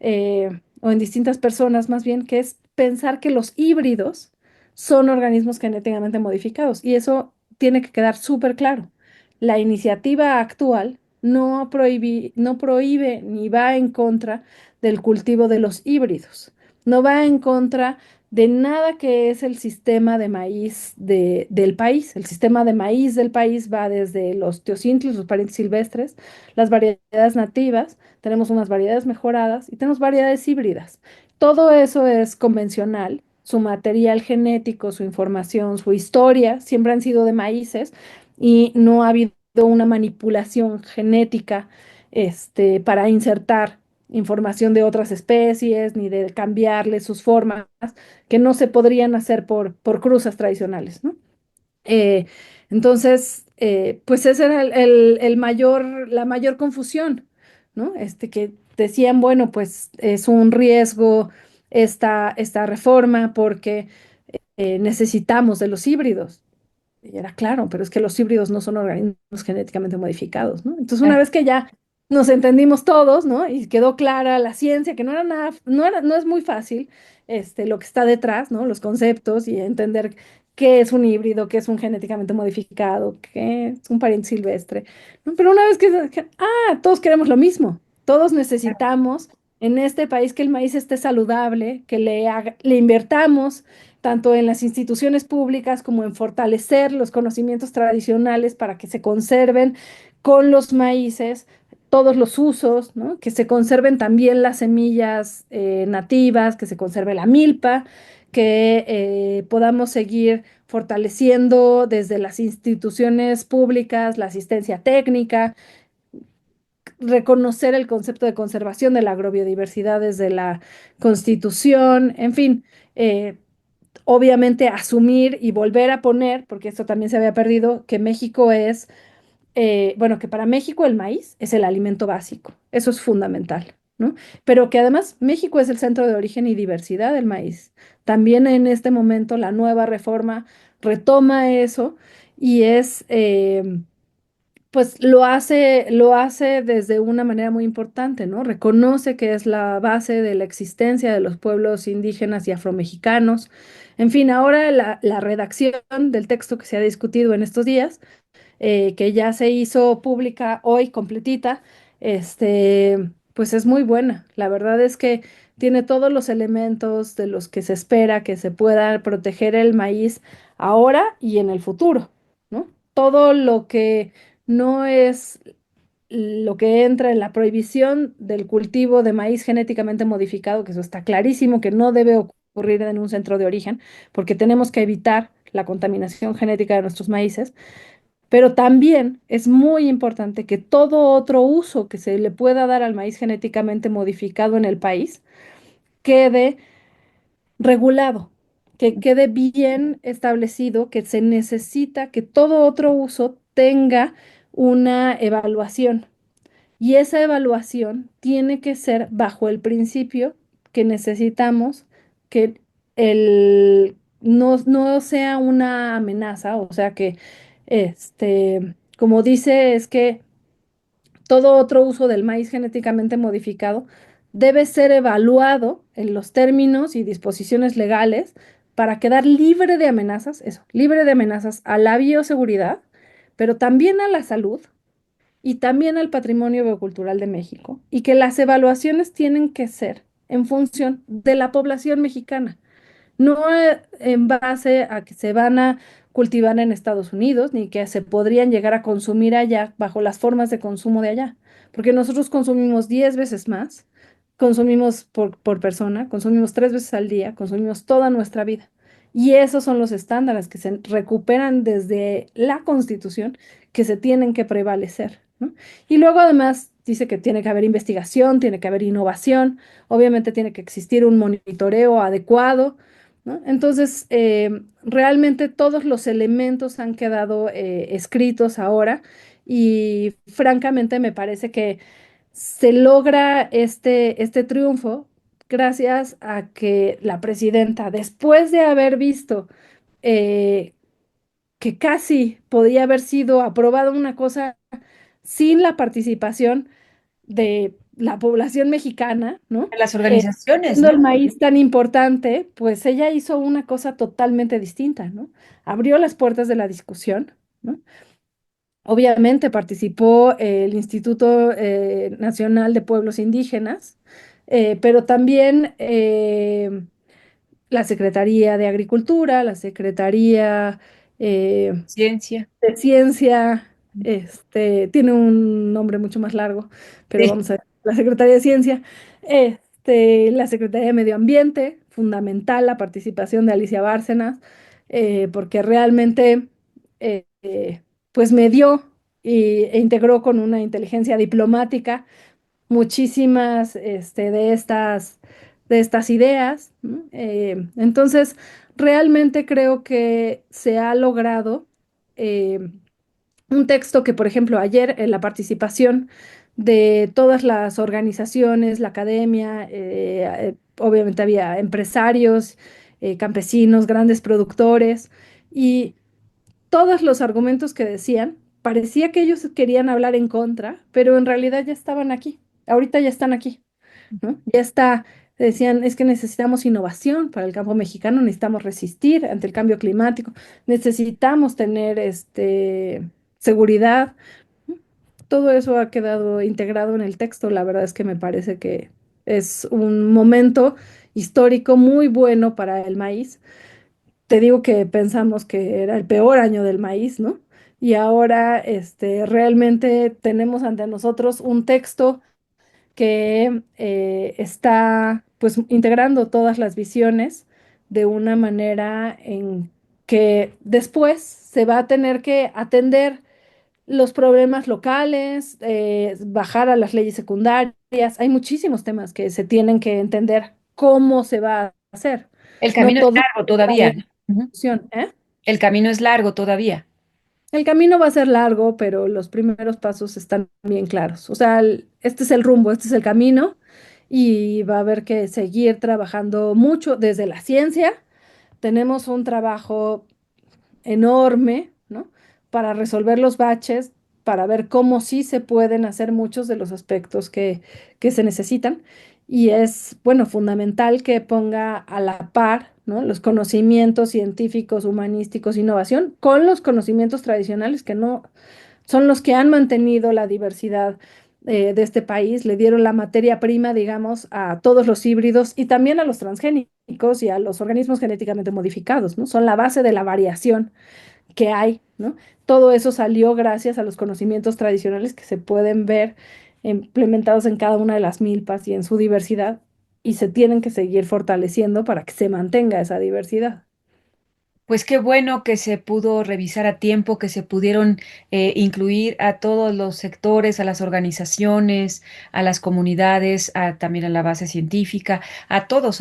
o en distintas personas más bien, que es pensar que los híbridos son organismos genéticamente modificados, y eso tiene que quedar súper claro. La iniciativa actual no prohíbe ni va en contra del cultivo de los híbridos, no va en contra de nada que es el sistema de maíz del país. El sistema de maíz del país va desde los teosintles, los parientes silvestres, las variedades nativas, tenemos unas variedades mejoradas y tenemos variedades híbridas. Todo eso es convencional. Su material genético, su información, su historia, siempre han sido de maíces, y no ha habido una manipulación genética para insertar información de otras especies, ni de cambiarle sus formas, que no se podrían hacer por cruzas tradicionales, ¿no? Eh, entonces, pues ese era la mayor confusión, ¿no? Que decían, bueno, pues es un riesgo esta reforma porque necesitamos de los híbridos. Y era claro, pero es que los híbridos no son organismos genéticamente modificados, ¿no? Entonces, una vez que ya nos entendimos todos, ¿no? Y quedó clara la ciencia, que no era nada, no es muy fácil, lo que está detrás, ¿no? Los conceptos y entender qué es un híbrido, qué es un genéticamente modificado, qué es un pariente silvestre, ¿no? Pero una vez todos queremos lo mismo, todos necesitamos en este país que el maíz esté saludable, que le invertamos tanto en las instituciones públicas como en fortalecer los conocimientos tradicionales para que se conserven con los maíces todos los usos, ¿no? Que se conserven también las semillas nativas, que se conserve la milpa, que podamos seguir fortaleciendo desde las instituciones públicas la asistencia técnica, reconocer el concepto de conservación de la agrobiodiversidad desde la Constitución, en fin, obviamente asumir y volver a poner, porque esto también se había perdido, que México es, bueno, que para México el maíz es el alimento básico, eso es fundamental, ¿no? Pero que además México es el centro de origen y diversidad del maíz. También en este momento la nueva reforma retoma eso y pues lo hace desde una manera muy importante, ¿no? Reconoce que es la base de la existencia de los pueblos indígenas y afromexicanos. En fin, ahora la redacción del texto que se ha discutido en estos días, que ya se hizo pública hoy completita, pues es muy buena. La verdad es que tiene todos los elementos de los que se espera que se pueda proteger el maíz ahora y en el futuro, ¿no? Todo lo que no es lo que entra en la prohibición del cultivo de maíz genéticamente modificado, que eso está clarísimo, que no debe ocurrir en un centro de origen, porque tenemos que evitar la contaminación genética de nuestros maíces, pero también es muy importante que todo otro uso que se le pueda dar al maíz genéticamente modificado en el país quede regulado, que quede bien establecido que se necesita que todo otro uso tenga una evaluación. Y esa evaluación tiene que ser bajo el principio que necesitamos que no sea una amenaza, o sea que, como dice, es que todo otro uso del maíz genéticamente modificado debe ser evaluado en los términos y disposiciones legales para quedar libre de amenazas, eso, libre de amenazas a la bioseguridad, pero también a la salud y también al patrimonio biocultural de México, y que las evaluaciones tienen que ser en función de la población mexicana, no en base a que se van a cultivar en Estados Unidos, ni que se podrían llegar a consumir allá bajo las formas de consumo de allá, porque nosotros consumimos 10 veces más, consumimos por persona, consumimos 3 veces al día, consumimos toda nuestra vida. Y esos son los estándares que se recuperan desde la Constitución que se tienen que prevalecer, ¿no? Y luego además dice que tiene que haber investigación, tiene que haber innovación, obviamente tiene que existir un monitoreo adecuado, ¿no? Entonces, realmente todos los elementos han quedado escritos ahora y francamente me parece que se logra este triunfo gracias a que la presidenta, después de haber visto eh, que casi podía haber sido aprobada una cosa sin la participación de la población mexicana, ¿no? Las organizaciones, Siendo ¿no? el maíz tan importante, pues ella hizo una cosa totalmente distinta, ¿no? Abrió las puertas de la discusión, ¿no? Obviamente participó el Instituto Nacional de Pueblos Indígenas, pero también la Secretaría de Agricultura, la Secretaría Ciencia. de Ciencia, tiene un nombre mucho más largo, pero Sí. vamos a ver, la Secretaría de Ciencia, la Secretaría de Medio Ambiente, fundamental la participación de Alicia Bárcenas, porque realmente pues medió e integró con una inteligencia diplomática muchísimas de estas ideas, ¿no? Entonces, realmente creo que se ha logrado eh, un texto que, por ejemplo, ayer en la participación de todas las organizaciones, la academia, obviamente había empresarios, campesinos, grandes productores, y todos los argumentos que decían, parecía que ellos querían hablar en contra, pero en realidad ya estaban aquí, ahorita ya están aquí, ¿no? Ya está, decían, es que necesitamos innovación para el campo mexicano, necesitamos resistir ante el cambio climático, necesitamos tener seguridad. Todo eso ha quedado integrado en el texto. La verdad es que me parece que es un momento histórico muy bueno para el maíz. Te digo que pensamos que era el peor año del maíz, ¿no? Y ahora realmente tenemos ante nosotros un texto que está pues integrando todas las visiones de una manera en que después se va a tener que atender los problemas locales, bajar a las leyes secundarias. Hay muchísimos temas que se tienen que entender cómo se va a hacer. El No camino es todo largo va a todavía. ir Ujú. solución, ¿eh? El camino es largo todavía. El camino va a ser largo, pero los primeros pasos están bien claros. O sea, este es el rumbo, este es el camino y va a haber que seguir trabajando mucho desde la ciencia. Tenemos un trabajo enorme, ¿no? Para resolver los baches, para ver cómo sí se pueden hacer muchos de los aspectos que se necesitan. Y es, bueno, fundamental que ponga a la par, ¿no? Los conocimientos científicos, humanísticos, innovación, con los conocimientos tradicionales que no son los que han mantenido la diversidad de este país, le dieron la materia prima, digamos, a todos los híbridos y también a los transgénicos y a los organismos genéticamente modificados, ¿no? Son la base de la variación que hay, ¿no? Todo eso salió gracias a los conocimientos tradicionales que se pueden ver implementados en cada una de las milpas y en su diversidad y se tienen que seguir fortaleciendo para que se mantenga esa diversidad. Pues qué bueno que se pudo revisar a tiempo, que se pudieron incluir a todos los sectores, a las organizaciones, a las comunidades, también a la base científica, a todos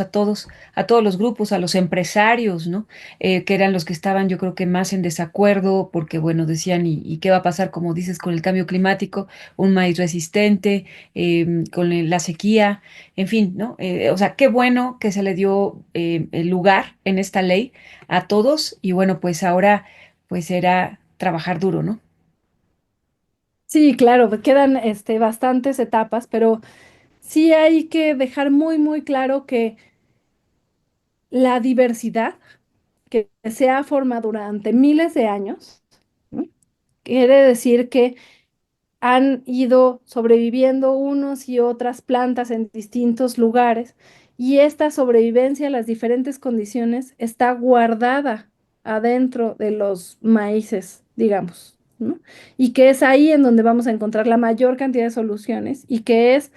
los grupos, a los empresarios, ¿no? Que eran los que estaban, yo creo que más en desacuerdo, porque bueno, decían, y qué va a pasar, como dices, con el cambio climático? Un maíz resistente, la sequía, en fin, ¿no? O sea, qué bueno que se le dio el lugar en esta ley a todos y bueno, pues ahora pues era trabajar duro, ¿no? Sí, claro, quedan bastantes etapas, pero sí hay que dejar muy, muy claro que la diversidad que se ha formado durante miles de años, ¿no? Quiere decir que han ido sobreviviendo unos y otras plantas en distintos lugares y esta sobrevivencia a las diferentes condiciones está guardada adentro de los maíces, digamos, ¿no? Y que es ahí en donde vamos a encontrar la mayor cantidad de soluciones y que es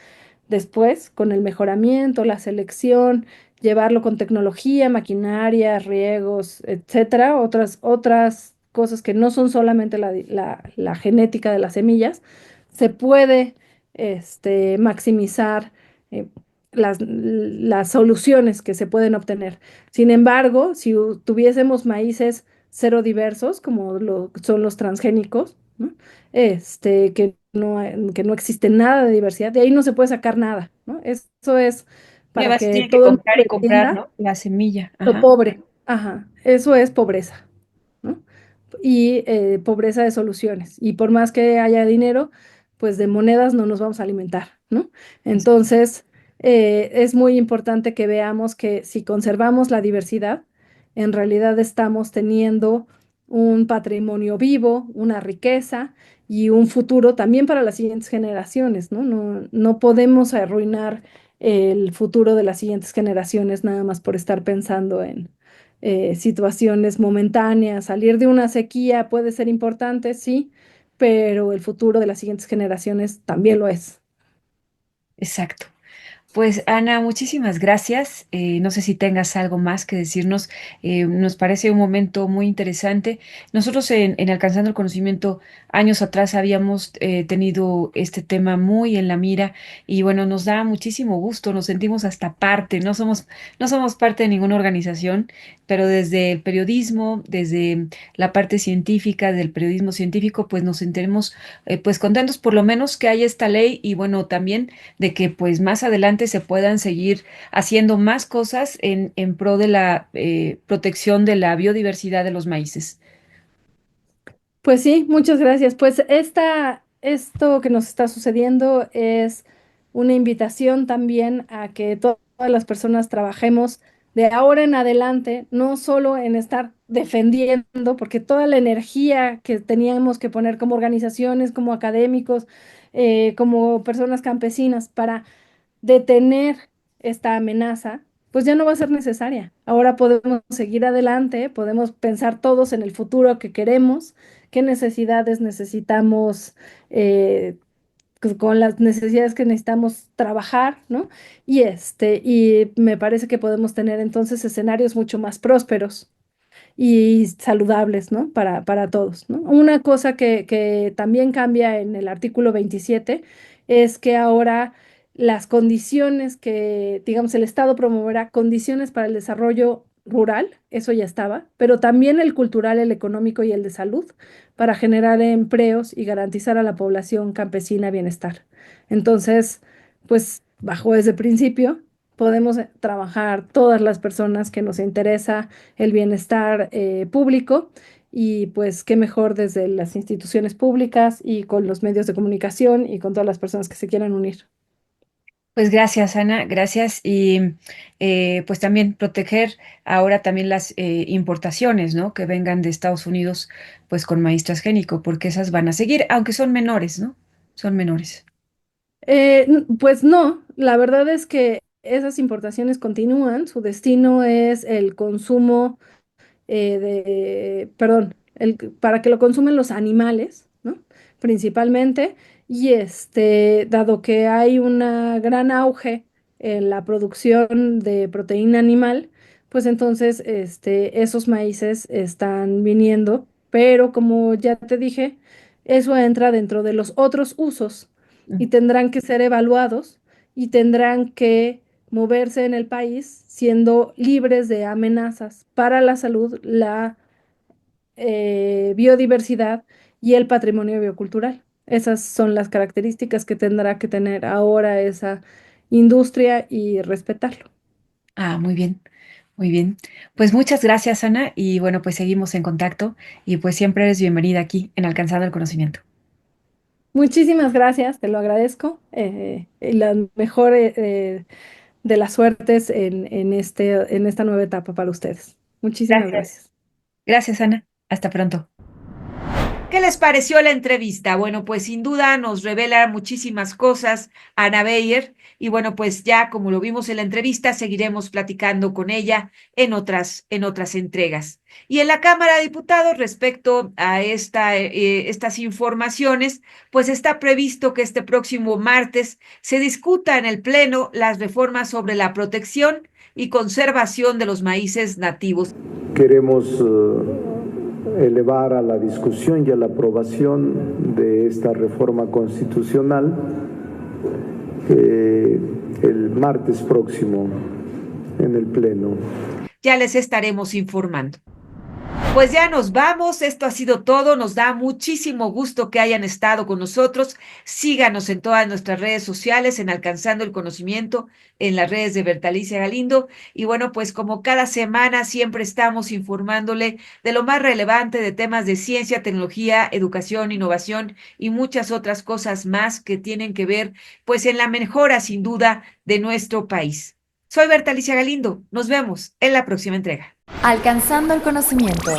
después con el mejoramiento, la selección, llevarlo con tecnología, maquinaria, riegos, etcétera, otras cosas que no son solamente la genética de las semillas, se puede maximizar eh, las soluciones que se pueden obtener. Sin embargo, si tuviésemos maíces cero diversos, como son los transgénicos, ¿no? Que no existe nada de diversidad, de ahí no se puede sacar nada, ¿no? Eso es Y para además se que tiene que todo el mundo comprar y comprar, entienda ¿no? La semilla. lo Ajá. pobre, ajá, eso es pobreza, ¿no? Y pobreza de soluciones. Y por más que haya dinero, pues de monedas no nos vamos a alimentar, ¿no? Entonces, es muy importante que veamos que si conservamos la diversidad, en realidad estamos teniendo un patrimonio vivo, una riqueza y un futuro también para las siguientes generaciones, ¿no? No podemos arruinar el futuro de las siguientes generaciones nada más por estar pensando en situaciones momentáneas. Salir de una sequía puede ser importante, sí, pero el futuro de las siguientes generaciones también lo es. Exacto. Pues Ana, muchísimas gracias. No sé si tengas algo más que decirnos. Nos parece un momento muy interesante. Nosotros en Alcanzando el Conocimiento años atrás habíamos tenido este tema muy en la mira y bueno, nos da muchísimo gusto, nos sentimos hasta parte, no somos parte de ninguna organización, pero desde el periodismo, desde la parte científica, del periodismo científico, pues nos sentimos pues contentos por lo menos que hay esta ley y bueno, también de que pues más adelante se puedan seguir haciendo más cosas en pro de la protección de la biodiversidad de los maíces. Pues sí, muchas gracias. Pues esto que nos está sucediendo es una invitación también a que todas las personas trabajemos de ahora en adelante, no solo en estar defendiendo, porque toda la energía que teníamos que poner como organizaciones, como académicos, como personas campesinas para detener esta amenaza, pues ya no va a ser necesaria. Ahora podemos seguir adelante, podemos pensar todos en el futuro que queremos, qué necesidades necesitamos, con las necesidades que necesitamos trabajar, ¿no? Y me parece que podemos tener entonces escenarios mucho más prósperos y saludables, ¿no? Para todos, ¿no? Una cosa que también cambia en el artículo 27 es que ahora las condiciones que, digamos, el Estado promoverá condiciones para el desarrollo rural, eso ya estaba, pero también el cultural, el económico y el de salud para generar empleos y garantizar a la población campesina bienestar. Entonces, pues bajo ese principio podemos trabajar todas las personas que nos interesa el bienestar público y pues qué mejor desde las instituciones públicas y con los medios de comunicación y con todas las personas que se quieran unir. Pues gracias, Ana, gracias. Y pues también proteger ahora también las importaciones, ¿no? Que vengan de Estados Unidos, pues con maíz transgénico, porque esas van a seguir, aunque son menores, ¿no? Son menores. Pues no, la verdad es que esas importaciones continúan, su destino es el consumo perdón, para que lo consumen los animales, ¿no? Principalmente, y dado que hay un gran auge en la producción de proteína animal, pues entonces esos maíces están viniendo, pero como ya te dije, eso entra dentro de los otros usos y tendrán que ser evaluados y tendrán que moverse en el país siendo libres de amenazas para la salud, la biodiversidad y el patrimonio biocultural. Esas son las características que tendrá que tener ahora esa industria y respetarlo. Ah, muy bien, muy bien. Pues muchas gracias, Ana, y bueno, pues seguimos en contacto y pues siempre eres bienvenida aquí en Alcanzando el Conocimiento. Muchísimas gracias, te lo agradezco. Y la mejor de las suertes en esta nueva etapa para ustedes. Muchísimas Gracias. gracias. Gracias, Ana. Hasta pronto. ¿Qué les pareció la entrevista? Bueno, pues sin duda nos revela muchísimas cosas Ana Beyer y bueno, pues ya como lo vimos en la entrevista, seguiremos platicando con ella en otras entregas. Y en la Cámara de Diputados, respecto a estas informaciones, pues está previsto que este próximo martes se discuta en el Pleno las reformas sobre la protección y conservación de los maíces nativos. Queremos elevar a la discusión y a la aprobación de esta reforma constitucional el martes próximo en el Pleno. Ya les estaremos informando. Pues ya nos vamos, esto ha sido todo, nos da muchísimo gusto que hayan estado con nosotros, síganos en todas nuestras redes sociales, en Alcanzando el Conocimiento, en las redes de Bertalicia Galindo, y bueno, pues como cada semana siempre estamos informándole de lo más relevante de temas de ciencia, tecnología, educación, innovación y muchas otras cosas más que tienen que ver, pues en la mejora sin duda de nuestro país. Soy Bertalicia Galindo, nos vemos en la próxima entrega. Alcanzando el Conocimiento.